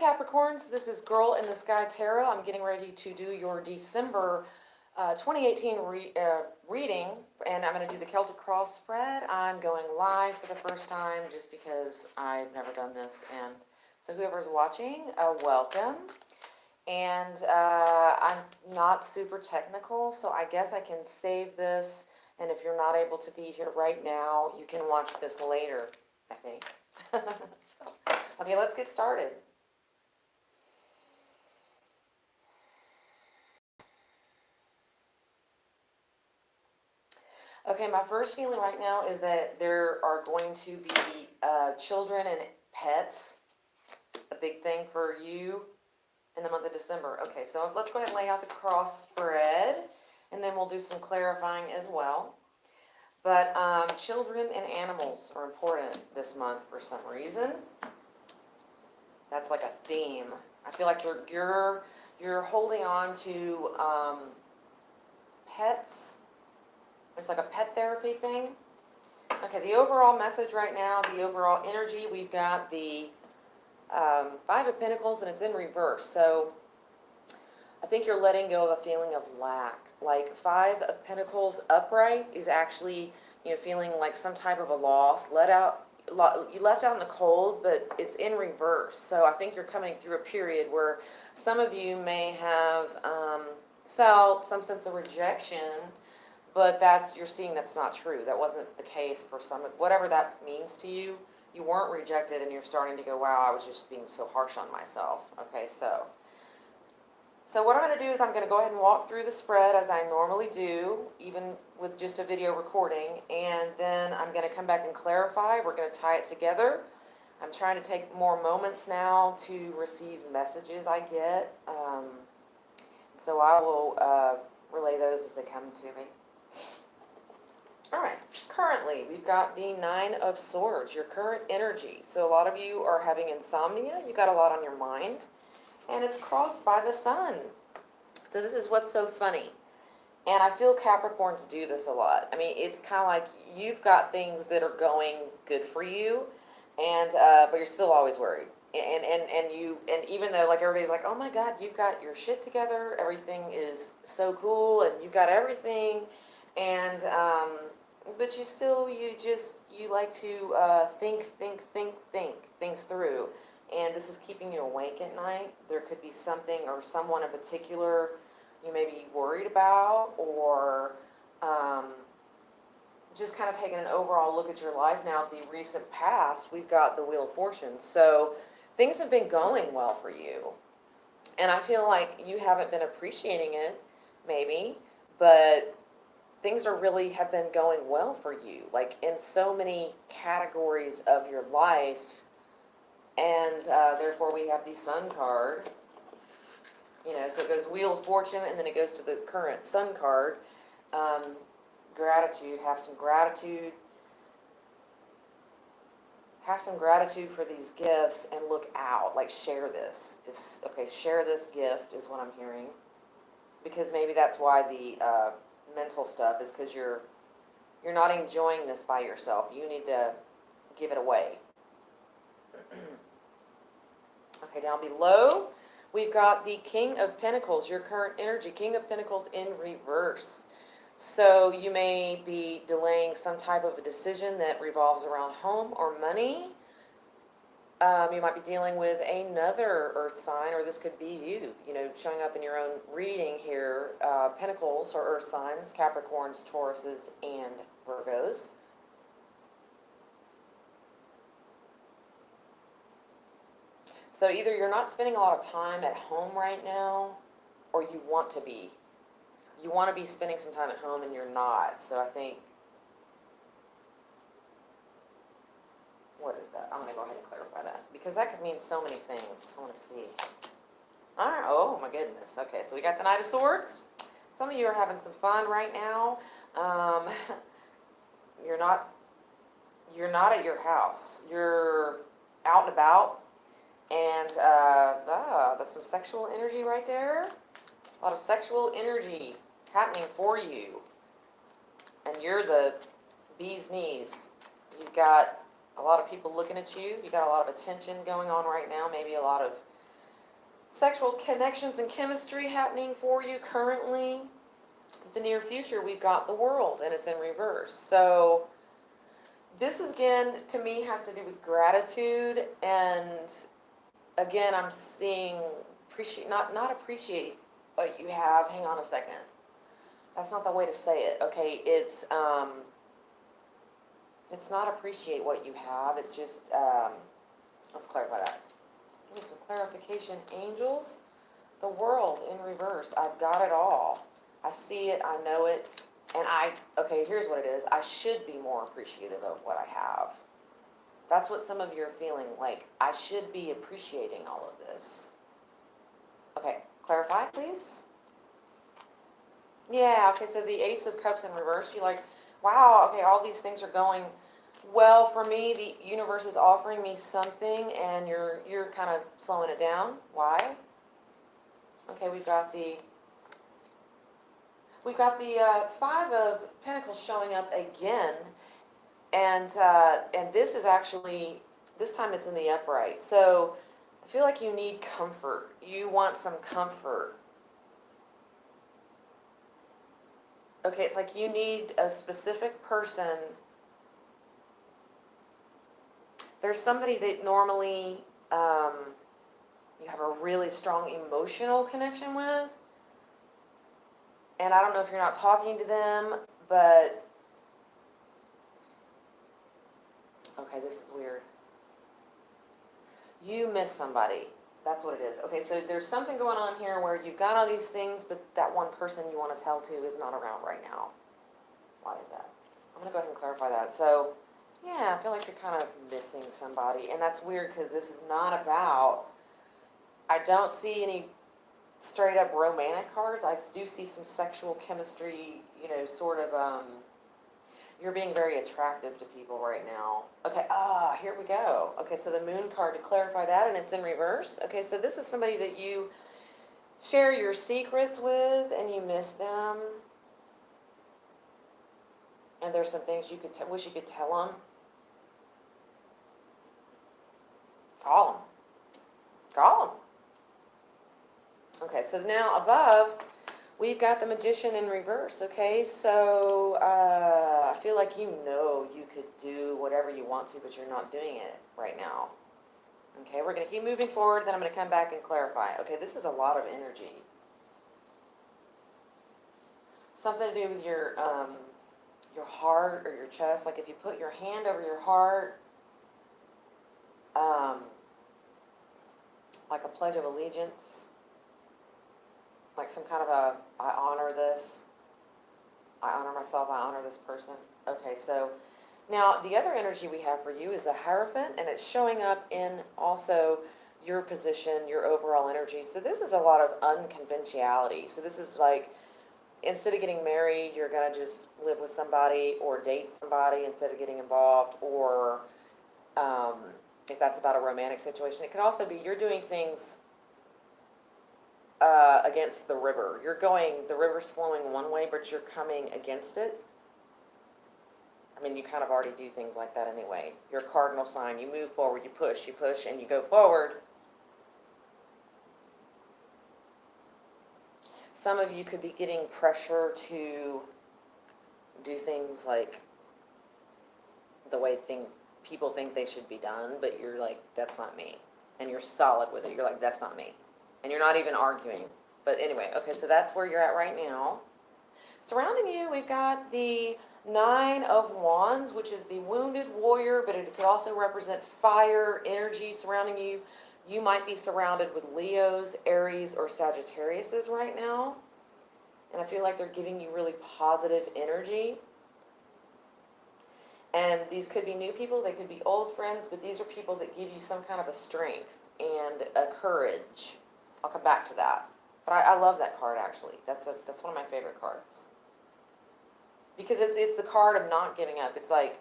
Capricorns, this is Girl in the Sky Tarot. I'm getting ready to do your December 2018 reading, and I'm going to do the Celtic Cross spread. I'm going live for the first time just because I've never done this, and so whoever's watching, welcome. And I'm not super technical, so I guess I can save this, and if you're not able to be here right now, you can watch this later, I think. So, okay, let's get started. Okay, my first feeling right now is that there are going to be children and pets, a big thing for you in the month of December. Okay, so let's go ahead and lay out the cross spread, and then we'll do some clarifying as well. But children and animals are important this month for some reason. That's like a theme. I feel like you're holding on to pets. It's like a pet therapy thing. Okay, the overall message right now, the overall energy, we've got the Five of Pentacles, and it's in reverse. So I think you're letting go of a feeling of lack. Like Five of Pentacles upright is actually, feeling like some type of a loss. You left out in the cold, but it's in reverse. So I think you're coming through a period where some of you may have felt some sense of rejection, but you're seeing that's not true. That wasn't the case for some, whatever that means to you. You weren't rejected, and you're starting to go, wow, I was just being so harsh on myself. Okay, so what I'm going to do is I'm going to go ahead and walk through the spread as I normally do, even with just a video recording, and then I'm going to come back and clarify. We're going to tie it together. I'm trying to take more moments now to receive messages I get, so I will relay those as they come to me. All right, currently we've got the Nine of Swords, your current energy. So a lot of you are having insomnia. You got a lot on your mind, and it's crossed by the sun. So this is what's so funny. And I feel Capricorns do this a lot. I mean, it's kind of like you've got things that are going good for you, and but you're still always worried. And even though like everybody's like, oh my God, you've got your shit together, everything is so cool, and you've got everything, and but you like to think things through, and this is keeping you awake at night. There could be something or someone in particular you may be worried about, or just kind of taking an overall look at your life now. The recent past, we've got the Wheel of Fortune, so things have been going well for you, and I feel like you haven't been appreciating it, maybe, but things have been going well for you, like in so many categories of your life, and therefore we have the Sun card. So it goes Wheel of Fortune, and then it goes to the current Sun card. Gratitude, have some gratitude for these gifts, and look out, like share this. Share this gift is what I'm hearing, because maybe that's why the mental stuff is, because you're not enjoying this by yourself. You need to give it away. Okay, down below we've got the King of Pentacles, your current energy. King of Pentacles in reverse. So you may be delaying some type of a decision that revolves around home or money. You might be dealing with another earth sign, or this could be you, showing up in your own reading here. Pentacles are earth signs, Capricorns, Tauruses, and Virgos. So either you're not spending a lot of time at home right now, or you want to be. You want to be spending some time at home, and you're not. So I think, what is that? I'm going to go ahead and clarify that, because that could mean so many things. I want to see. All right. Oh, my goodness. Okay, so we got the Knight of Swords. Some of you are having some fun right now. You're not at your house. You're out and about. And that's some sexual energy right there. A lot of sexual energy happening for you. And you're the bee's knees. You've got a lot of people looking at you. You've got a lot of attention going on right now. Maybe a lot of sexual connections and chemistry happening for you currently. The near future, we've got the World, and it's in reverse. So this, again, to me, has to do with gratitude. And again, I'm seeing not appreciate what you have. Hang on a second. That's not the way to say it. Okay, it's not appreciate what you have. It's just, let's clarify that. Give me some clarification. Angels, the World in reverse. I've got it all. I see it, I know it, and okay, here's what it is. I should be more appreciative of what I have. That's what some of you are feeling, like, I should be appreciating all of this. Okay, clarify, please. Yeah, okay, so the Ace of Cups in reverse, you're like, wow, okay, all these things are going well for me. The universe is offering me something, and you're kind of slowing it down. Why? Okay, we've got the Five of Pentacles showing up again, and this is actually, this time it's in the upright. So I feel like you need comfort. You want some comfort. Okay, it's like you need a specific person. There's somebody that normally you have a really strong emotional connection with. And I don't know if you're not talking to them, but, okay, this is weird. You miss somebody. That's what it is. Okay, so there's something going on here where you've got all these things, but that one person you want to tell to is not around right now. Why is that? I'm going to go ahead and clarify that. So, yeah, I feel like you're kind of missing somebody. And that's weird because this is not about, I don't see any straight up romantic cards. I do see some sexual chemistry, sort of, you're being very attractive to people right now. Okay, here we go. Okay, so the Moon card, to clarify that, and it's in reverse. Okay, so this is somebody that you share your secrets with and you miss them. And there's some things you could wish you could tell them. Call them. Call them. Okay, so now above, we've got the Magician in reverse, okay? So I feel like you could do whatever you want to, but you're not doing it right now. Okay, we're going to keep moving forward, then I'm going to come back and clarify. Okay, this is a lot of energy. Something to do with your heart or your chest. Like if you put your hand over your heart, like a pledge of allegiance, like some kind of I honor this, I honor myself, I honor this person. Okay, so now the other energy we have for you is the Hierophant, and it's showing up in also your position, your overall energy. So this is a lot of unconventionality. So this is like, instead of getting married, you're going to just live with somebody or date somebody instead of getting involved, or if that's about a romantic situation. It could also be you're doing things against the river. The river's flowing one way, but you're coming against it. I mean, you kind of already do things like that anyway. You're a cardinal sign. You move forward, you push, and you go forward. Some of you could be getting pressure to do things like the way people think they should be done, but you're like, that's not me. And you're solid with it. You're like, that's not me. And you're not even arguing. But anyway, okay, so that's where you're at right now. Surrounding you, we've got the Nine of Wands, which is the wounded warrior, but it could also represent fire energy surrounding you. You might be surrounded with Leos, Aries, or Sagittariuses right now. And I feel like they're giving you really positive energy. And these could be new people, they could be old friends, but these are people that give you some kind of a strength and a courage. I'll come back to that. But I love that card, actually. That's one of my favorite cards. Because it's the card of not giving up. It's like,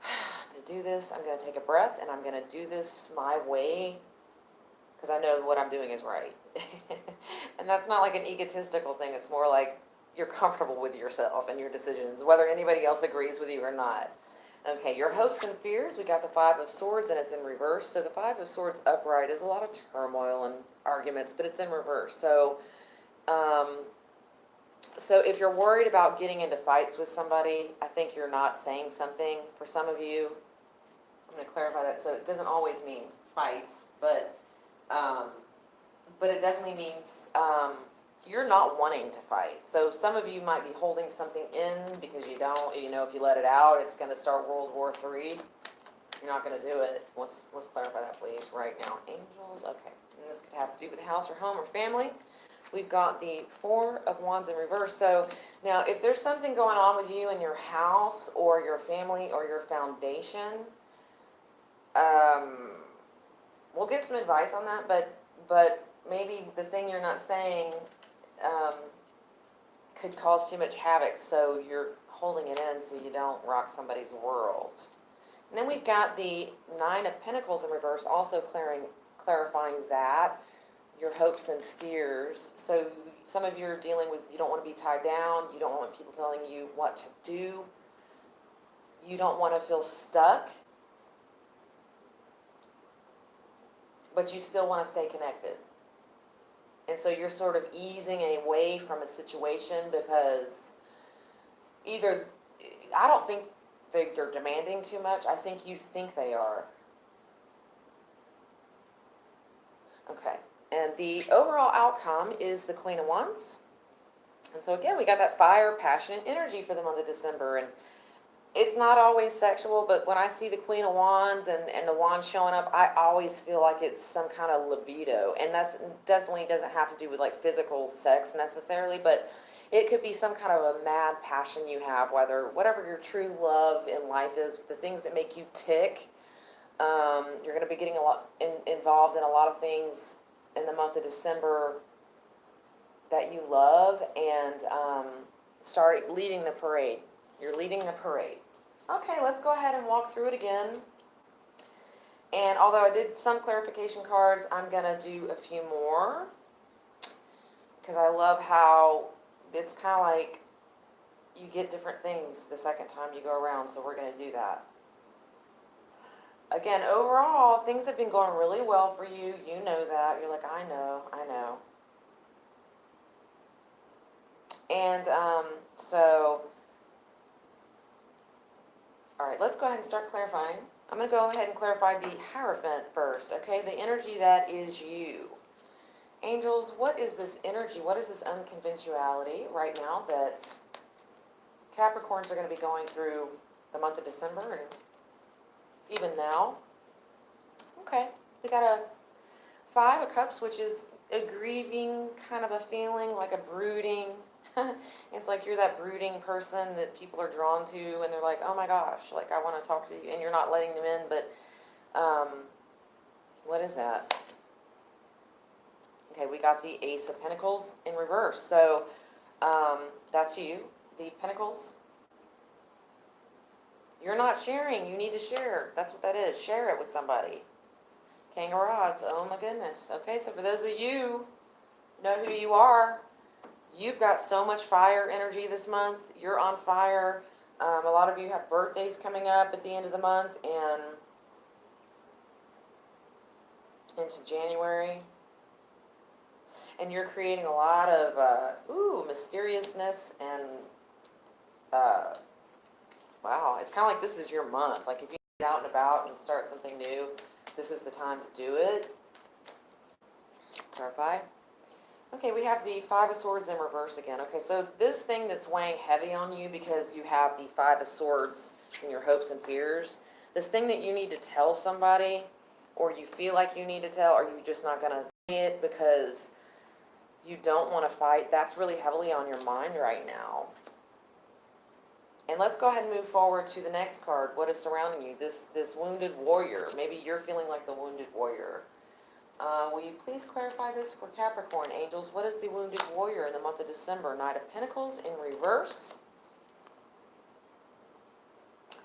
I'm going to do this, I'm going to take a breath, and I'm going to do this my way, because I know what I'm doing is right. And that's not like an egotistical thing. It's more like you're comfortable with yourself and your decisions, whether anybody else agrees with you or not. Okay, your hopes and fears, we got the Five of Swords and it's in reverse. So the Five of Swords upright is a lot of turmoil and arguments, but it's in reverse. Um, so if you're worried about getting into fights with somebody, I think you're not saying something. For some of you, I'm going to clarify that. So it doesn't always mean fights, um, but it definitely means you're not wanting to fight. So some of you might be holding something in because you don't, if you let it out, it's going to start World War III. You're not going to do it. Let's clarify that, please, right now. Angels, okay. And this could have to do with house or home or family. We've got the Four of Wands in reverse. So now if there's something going on with you in your house or your family or your foundation, we'll get some advice on that, but maybe the thing you're not saying could cause too much havoc, so you're holding it in so you don't rock somebody's world. And then we've got the Nine of Pentacles in reverse, also clarifying that, your hopes and fears. So some of you are dealing with, you don't want to be tied down, you don't want people telling you what to do, you don't want to feel stuck, but you still want to stay connected. And so you're sort of easing away from a situation because either, I don't think they're demanding too much. I think you think they are. Okay. And the overall outcome is the Queen of Wands. And so again, we got that fire, passion, and energy for the month of December. And it's not always sexual, but when I see the Queen of Wands and the wand showing up, I always feel like it's some kind of libido. And that's definitely doesn't have to do with like physical sex necessarily, but it could be some kind of a mad passion you have, whatever your true love in life is, the things that make you tick. You're going to be getting a lot involved in a lot of things in the month of December that you love, and start leading the parade. You're leading the parade. Okay, let's go ahead and walk through it again. And although I did some clarification cards, I'm going to do a few more because I love how it's kind of like you get different things the second time you go around, so we're going to do that. Again, overall, things have been going really well for you. You know that. You're like, I know. And so, all right, let's go ahead and start clarifying. I'm going to go ahead and clarify the Hierophant first, okay? The energy that is you. Angels, what is this energy? What is this unconventionality right now that Capricorns are going to be going through the month of December and even now? Okay, we got a Five of Cups, which is a grieving kind of a feeling, like a brooding. It's like you're that brooding person that people are drawn to, and they're like, oh my gosh, like I want to talk to you, and you're not letting them in, but what is that? Okay, we got the Ace of Pentacles in reverse. So that's you, the Pentacles. You're not sharing. You need to share. That's what that is. Share it with somebody. King of Rods. Oh my goodness. Okay, so for those of you know who you are, you've got so much fire energy this month. You're on fire. A lot of you have birthdays coming up at the end of the month and into January. And you're creating a lot of mysteriousness and wow, it's kind of like this is your month. Like if you get out and about and start something new, this is the time to do it. Clarify. Okay, we have the Five of Swords in reverse again. Okay, so this thing that's weighing heavy on you because you have the Five of Swords in your hopes and fears, this thing that you need to tell somebody, or you feel like you need to tell, or you're just not going to say it because you don't want to fight, that's really heavily on your mind right now. And let's go ahead and move forward to the next card. What is surrounding you? This wounded warrior. Maybe you're feeling like the wounded warrior. Will you please clarify this for Capricorn, angels? What is the wounded warrior in the month of December? Knight of Pentacles in reverse.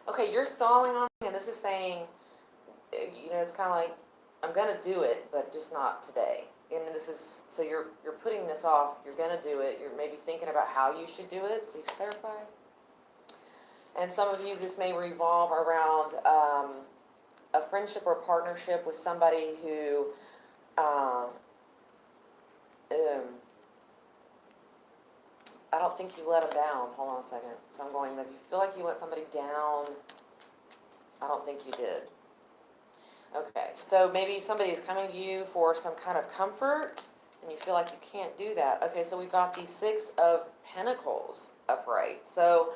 Okay, you're stalling on me, and this is saying, it's kind of like, I'm going to do it, but just not today. And this is, so you're putting this off. You're going to do it. You're maybe thinking about how you should do it. Please clarify. And some of you, this may revolve around a friendship or partnership with somebody who um, I don't think you let them down. Hold on a second. So I'm going, if you feel like you let somebody down, I don't think you did. Okay, so maybe somebody is coming to you for some kind of comfort, and you feel like you can't do that. Okay, so we got the Six of Pentacles upright. So,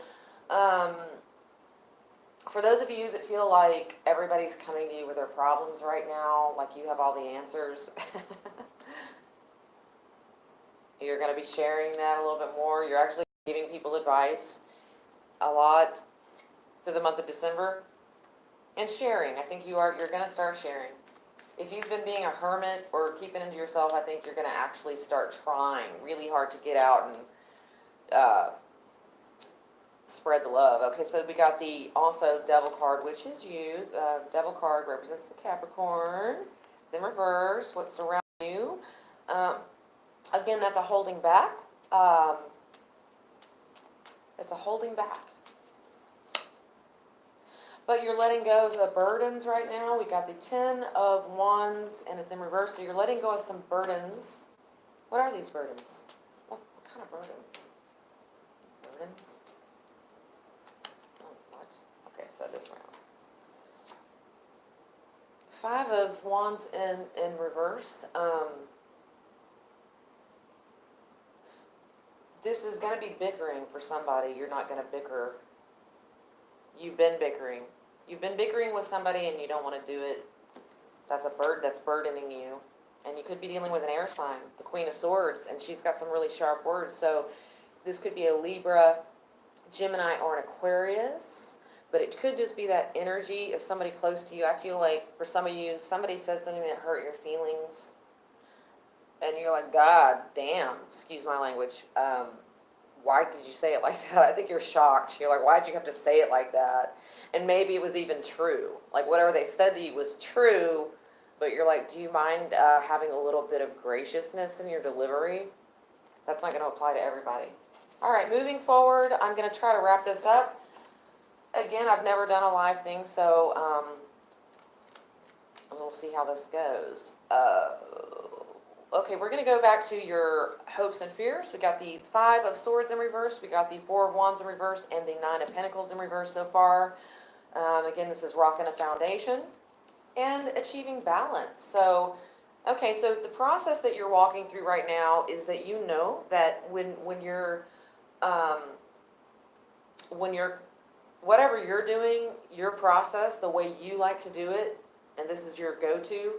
for those of you that feel like everybody's coming to you with their problems right now, like you have all the answers, you're going to be sharing that a little bit more. You're actually giving people advice a lot through the month of December. And sharing, I think you're going to start sharing. If you've been being a hermit or keeping into yourself, I think you're going to actually start trying really hard to get out and spread the love. Okay, so we got the also Devil card, which is you. Devil card represents the Capricorn. It's in reverse. What's surrounding you? Again, that's a holding back. It's a holding back. But you're letting go of the burdens right now. We got the Ten of Wands, and it's in reverse. So you're letting go of some burdens. What are these burdens? What kind of burdens? Burdens? Oh, what? Okay, so this round. Five of Wands in reverse. This is going to be bickering for somebody. You're not going to bicker. You've been bickering. You've been bickering with somebody and you don't want to do it. That's a bird that's burdening you. And you could be dealing with an air sign, the Queen of Swords, and she's got some really sharp words. So this could be a Libra, Gemini, or an Aquarius. But it could just be that energy of somebody close to you. I feel like for some of you, somebody said something that hurt your feelings. And you're like, God damn, excuse my language. Why did you say it like that? I think you're shocked. You're like, why did you have to say it like that? And maybe it was even true. Like whatever they said to you was true, but you're like, do you mind having a little bit of graciousness in your delivery? That's not going to apply to everybody. All right, moving forward, I'm going to try to wrap this up. Again, I've never done a live thing, so we'll see how this goes. Okay, we're going to go back to your hopes and fears. We got the Five of Swords in reverse. We got the Four of Wands in reverse and the Nine of Pentacles in reverse so far. Again, this is rocking a foundation and achieving balance. So, okay, so the process that you're walking through right now is that you know that when you're whatever you're doing, your process, the way you like to do it, and this is your go-to,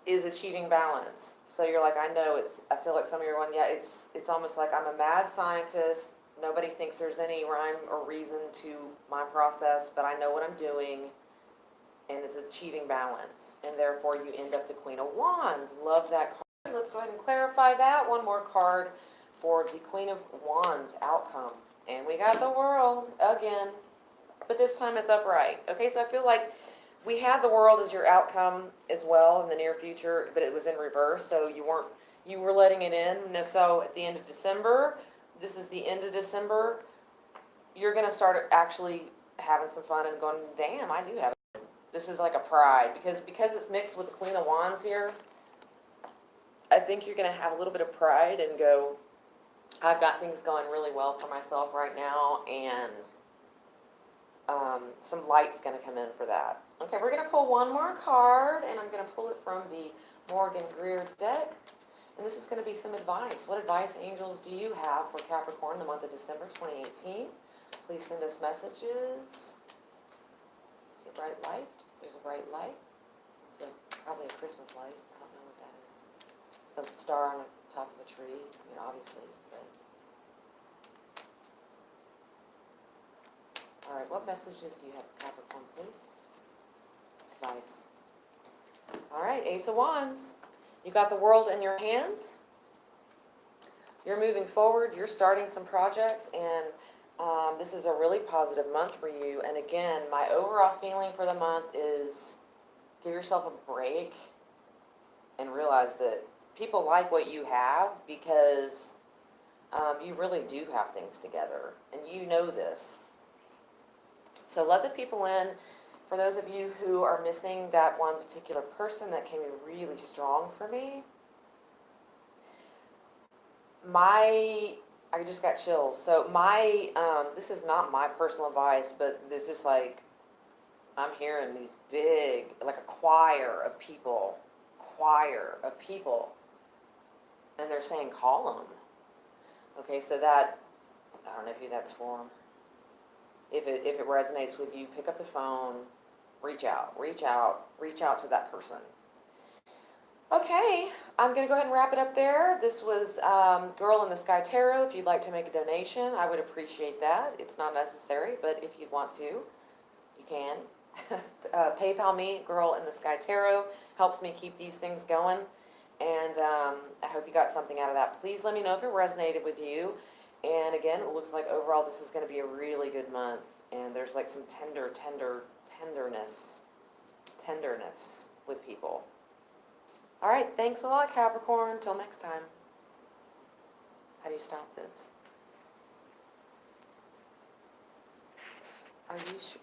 is achieving balance. So you're like, I know I feel like some of you are going, yeah, it's almost like I'm a mad scientist. Nobody thinks there's any rhyme or reason to my process, but I know what I'm doing, and it's achieving balance. And therefore you end up the Queen of Wands. Love that card. Let's go ahead and clarify that. One more card for the Queen of Wands outcome. And we got the World again, but this time it's upright. Okay, so I feel like we had the World as your outcome as well in the near future, but it was in reverse, so you were letting it in. So at the end of December, this is the end of December, you're going to start actually having some fun and going, damn, I do have it. This is like a pride, because it's mixed with the Queen of Wands here. I think you're going to have a little bit of pride and go, I've got things going really well for myself right now, and some light's going to come in for that. Okay, we're going to pull one more card, and I'm going to pull it from the Morgan Greer deck. And this is going to be some advice. What advice, angels, do you have for Capricorn the month of December 2018? Please send us messages. See a bright light? There's a bright light. It's probably a Christmas light. I don't know what that is. It's a star on the top of a tree. I mean, obviously, but... All right, what messages do you have for Capricorn, please? Advice. All right, Ace of Wands. You got the World in your hands. You're moving forward. You're starting some projects, and this is a really positive month for you. And again, my overall feeling for the month is give yourself a break and realize that people like what you have because you really do have things together, and you know this. So let the people in. For those of you who are missing that one particular person that came in really strong for me, I just got chills. So this is not my personal advice, but it's just like, I'm hearing these big, like a choir of people, and they're saying, call them. Okay, so that, I don't know who that's for. If it resonates with you, pick up the phone, reach out to that person. Okay, I'm going to go ahead and wrap it up there. This was Girl in the Sky Tarot. If you'd like to make a donation, I would appreciate that. It's not necessary, but if you want to, you can. PayPal me, Girl in the Sky Tarot. Helps me keep these things going. And I hope you got something out of that. Please let me know if it resonated with you. And again, it looks like overall this is going to be a really good month. And there's like some tenderness with people. All right, thanks a lot, Capricorn. Till next time. How do you stop this? Are you sure?